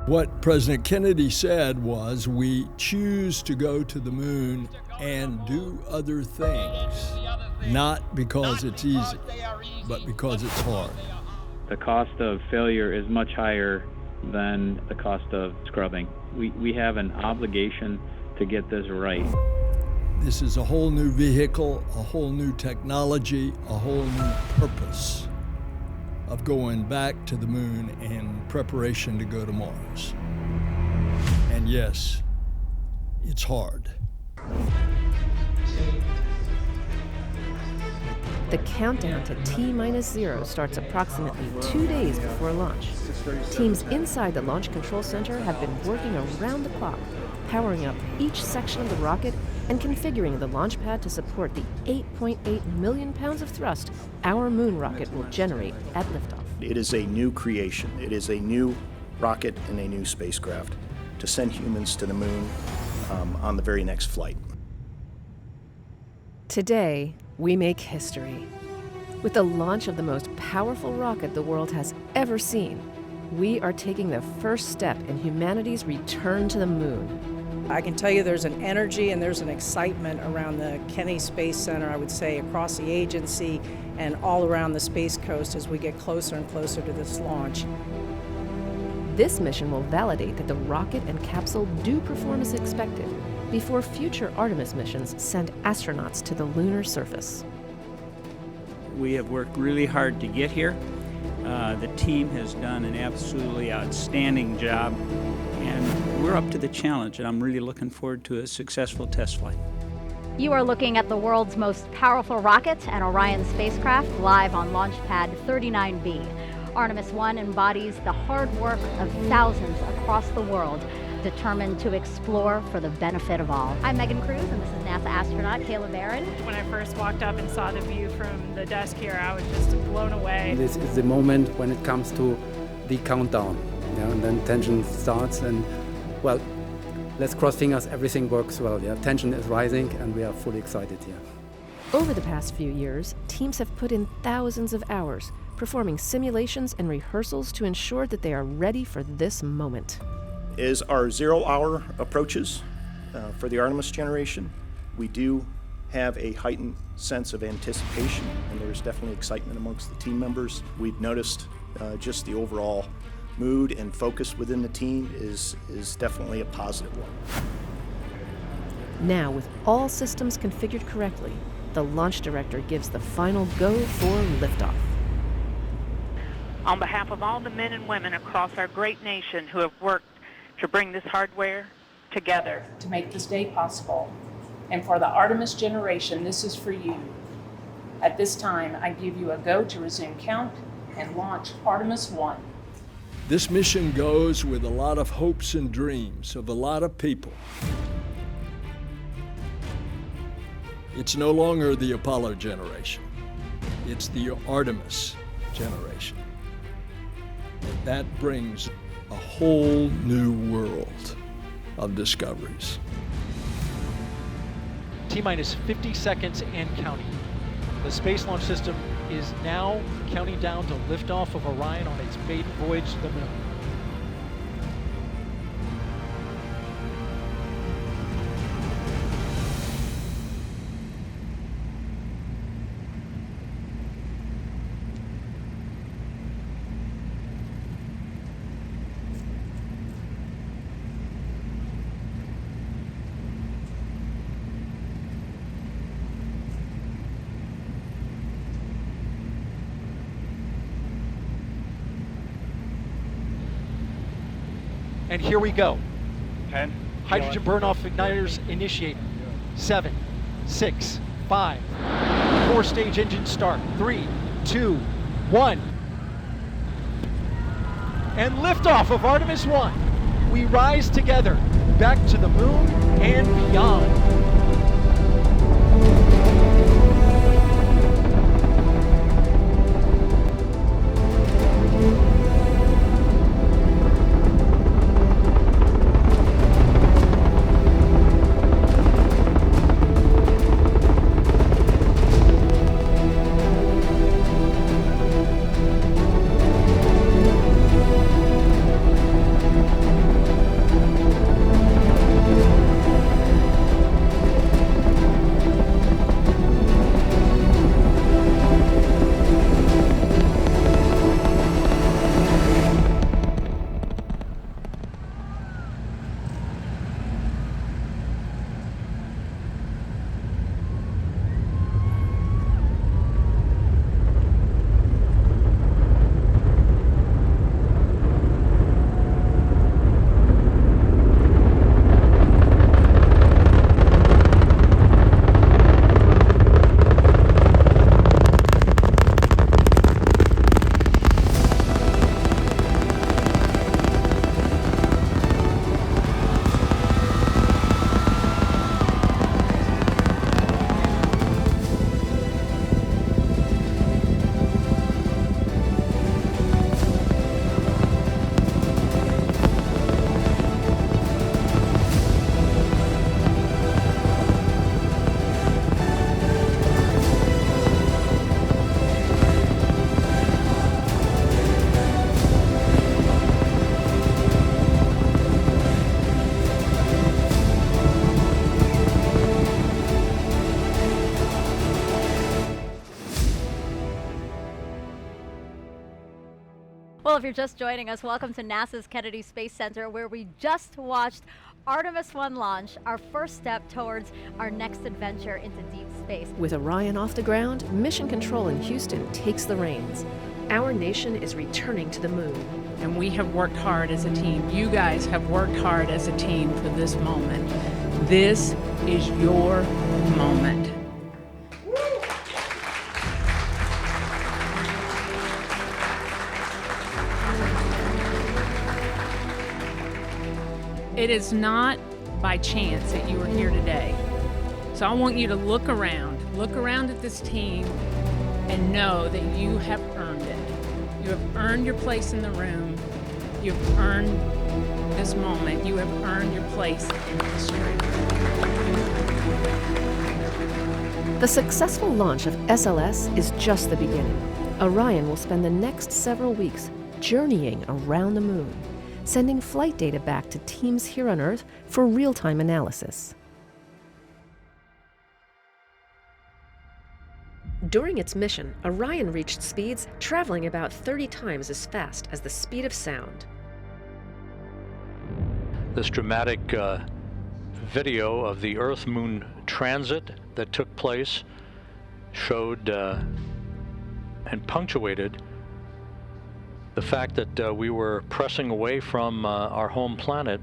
What President Kennedy said was, we choose to go to the moon and do other things, not because it's easy, but because it's hard. The cost of failure is much higher than the cost of scrubbing. We have an obligation to get this right. This is a whole new vehicle, a whole new technology, a whole new purpose of going back to the moon in preparation to go to Mars. And yes, it's hard. The countdown to T-0 starts approximately 2 days before launch. Teams inside the Launch Control Center have been working around the clock, powering up each section of the rocket and configuring the launch pad to support the 8.8 million pounds of thrust our moon rocket will generate at liftoff. It is a new creation. It is a new rocket and a new spacecraft to send humans to the moon on the very next flight. Today, we make history. With the launch of the most powerful rocket the world has ever seen, we are taking the first step in humanity's return to the moon. I can tell you there's an energy and there's an excitement around the Kennedy Space Center, I would say, across the agency and all around the Space Coast as we get closer and closer to this launch. This mission will validate that the rocket and capsule do perform as expected before future Artemis missions send astronauts to the lunar surface. We have worked really hard to get here. The team has done an absolutely outstanding job, and we're up to the challenge, and I'm really looking forward to a successful test flight. You are looking at the world's most powerful rocket and Orion spacecraft live on Launch Pad 39B. Artemis 1 embodies the hard work of thousands across the world, determined to explore for the benefit of all. I'm Megan Cruz, and this is NASA astronaut Kayla Barron. When I first walked up and saw the view from the desk here, I was just blown away. This is the moment when it comes to the countdown, and then tension starts, and well, let's cross fingers, everything works well. Tension is rising, and we are fully excited here. Over the past few years, teams have put in thousands of hours, performing simulations and rehearsals to ensure that they are ready for this moment. As our 0 hour approaches for the Artemis generation, we do have a heightened sense of anticipation, and there's definitely excitement amongst the team members. We've noticed just the overall mood and focus within the team is definitely a positive one. Now, with all systems configured correctly, the launch director gives the final go for liftoff. On behalf of all the men and women across our great nation who have worked to bring this hardware together, to make this day possible, and for the Artemis generation, this is for you. At this time, I give you a go to resume count and launch Artemis 1. This mission goes with a lot of hopes and dreams of a lot of people. It's no longer the Apollo generation. It's the Artemis generation. And that brings a whole new world of discoveries. T-minus 50 seconds and counting. The Space Launch System is now counting down to liftoff of Orion on its maiden voyage to the moon. And here we go. 10. Hydrogen burn-off igniters initiate. 7, 6, 5. 4-stage engine start. 3, 2, 1. And liftoff of Artemis 1. We rise together back to the moon and beyond. if you're just joining us, welcome to NASA's Kennedy Space Center, where we just watched Artemis 1 launch, our first step towards our next adventure into deep space. With Orion off the ground, Mission Control in Houston takes the reins. Our nation is returning to the moon. And we have worked hard as a team. You guys have worked hard as a team for this moment. This is your moment. It is not by chance that you are here today. So I want you to look around at this team and know that you have earned it. You have earned your place in the room. You have earned this moment. You have earned your place in history. The successful launch of SLS is just the beginning. Orion will spend the next several weeks journeying around the moon, sending flight data back to teams here on Earth for real-time analysis. During its mission, Orion reached speeds traveling about 30 times as fast as the speed of sound. This dramatic video of the Earth-Moon transit that took place showed and punctuated the fact that we were pressing away from our home planet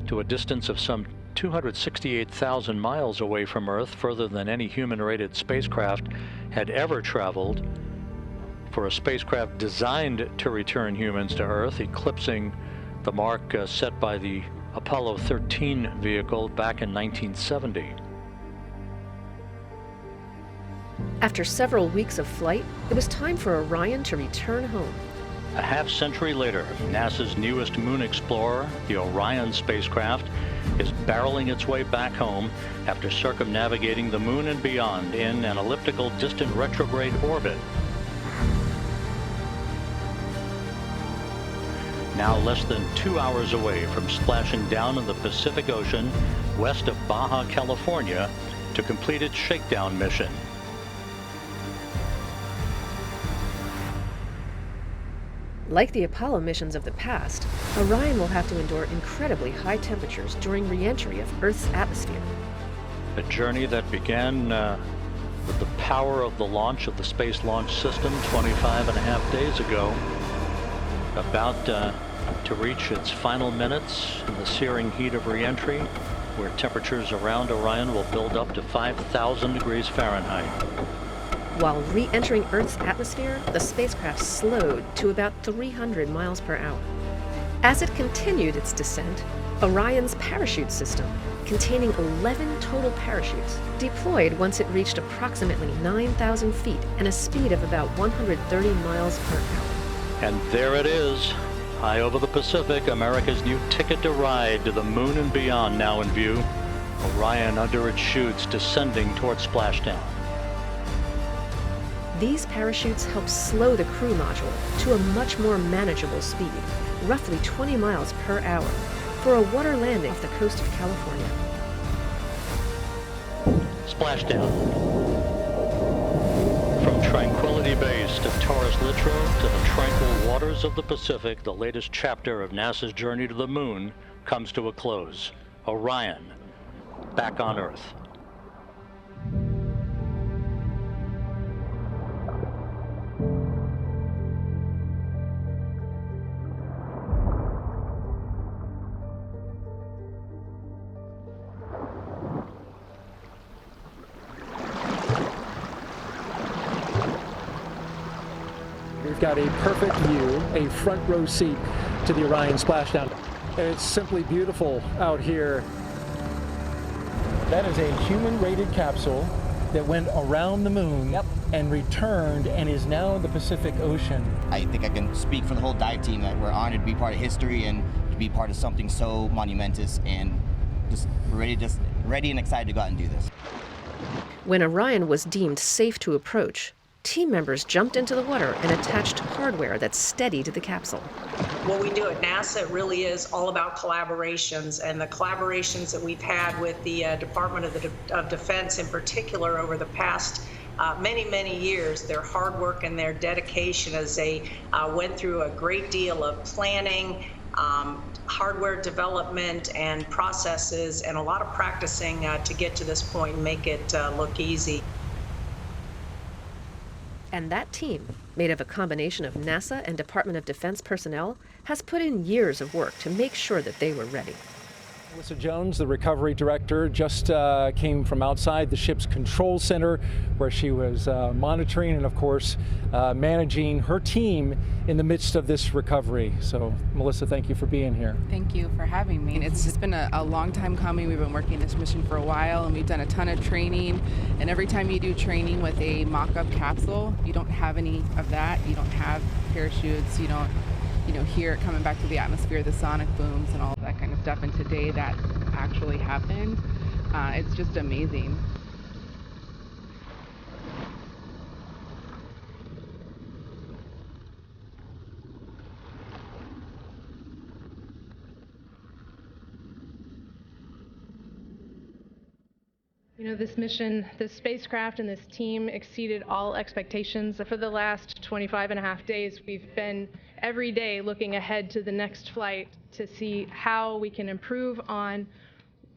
to a distance of some 268,000 miles away from Earth, further than any human-rated spacecraft had ever traveled, for a spacecraft designed to return humans to Earth, eclipsing the mark set by the Apollo 13 vehicle back in 1970. After several weeks of flight, it was time for Orion to return home. A half-century later, NASA's newest moon explorer, the Orion spacecraft, is barreling its way back home after circumnavigating the moon and beyond in an elliptical distant retrograde orbit. Now less than 2 hours away from splashing down in the Pacific Ocean west of Baja, California, to complete its shakedown mission. Like the Apollo missions of the past, Orion will have to endure incredibly high temperatures during re-entry of Earth's atmosphere. A journey that began with the power of the launch of the Space Launch System 25.5 days ago, about to reach its final minutes in the searing heat of re-entry, where temperatures around Orion will build up to 5,000 degrees Fahrenheit. While re-entering Earth's atmosphere, the spacecraft slowed to about 300 miles per hour. As it continued its descent, Orion's parachute system, containing 11 total parachutes, deployed once it reached approximately 9,000 feet and a speed of about 130 miles per hour. And there it is, high over the Pacific, America's new ticket to ride to the moon and beyond now in view. Orion under its chutes descending towards splashdown. These parachutes help slow the crew module to a much more manageable speed, roughly 20 miles per hour, for a water landing off the coast of California. Splashdown. From Tranquility Base to Taurus Littrow to the tranquil waters of the Pacific, the latest chapter of NASA's journey to the moon comes to a close. Orion, back on Earth. We've got a perfect view, a front row seat to the Orion splashdown. And it's simply beautiful out here. That is a human-rated capsule that went around the moon and returned and is now in the Pacific Ocean. I think I can speak for the whole dive team that we're honored to be part of history and to be part of something so monumentous, and just ready and excited to go out and do this. When Orion was deemed safe to approach, team members jumped into the water and attached hardware that steadied the capsule. What we do at NASA really is all about collaborations, and the collaborations that we've had with the Department of Defense in particular over the past many years, their hard work and their dedication as they went through a great deal of planning, hardware development and processes, and a lot of practicing to get to this point and make it look easy. And that team, made of a combination of NASA and Department of Defense personnel, has put in years of work to make sure that they were ready. Melissa Jones, the recovery director, just came from outside the ship's control center where she was monitoring and, of course, managing her team in the midst of this recovery. So, Melissa, thank you for being here. Thank you for having me. It's been a long time coming. We've been working this mission for a while, and we've done a ton of training. And every time you do training with a mock-up capsule, you don't have any of that. You don't have parachutes. You don't hear it coming back to the atmosphere, the sonic booms and all that kind of stuff. And today that actually happened. It's just amazing. You know, this mission, this spacecraft and this team exceeded all expectations. For the last 25.5 days, we've been every day looking ahead to the next flight to see how we can improve on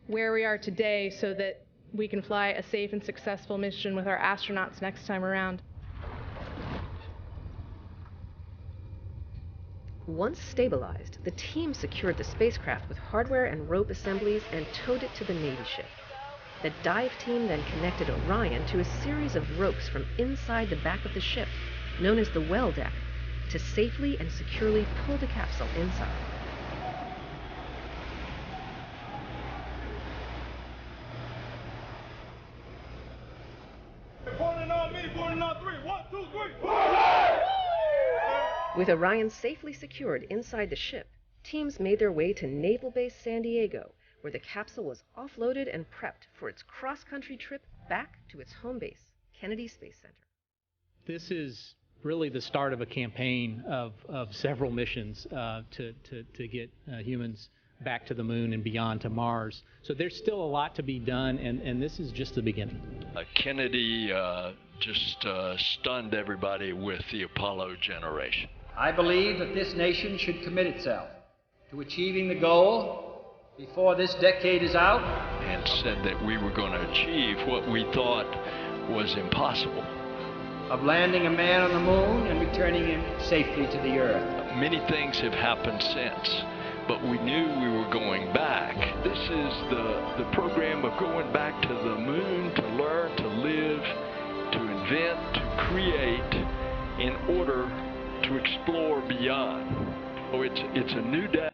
where we are today so that we can fly a safe and successful mission with our astronauts next time around. Once stabilized, the team secured the spacecraft with hardware and rope assemblies and towed it to the Navy ship. The dive team then connected Orion to a series of ropes from inside the back of the ship, known as the well deck, to safely and securely pull the capsule inside. With Orion safely secured inside the ship, teams made their way to Naval Base San Diego, where the capsule was offloaded and prepped for its cross-country trip back to its home base, Kennedy Space Center. This is really the start of a campaign of several missions to get humans back to the moon and beyond to Mars. So there's still a lot to be done, and this is just the beginning. Kennedy just stunned everybody with the Apollo generation. I believe that this nation should commit itself to achieving the goal before this decade is out. And said that we were going to achieve what we thought was impossible. Of landing a man on the moon and returning him safely to the Earth. Many things have happened since, but we knew we were going back. This is the program of going back to the moon to learn, to live, to invent, to create in order to explore beyond. So it's a new day.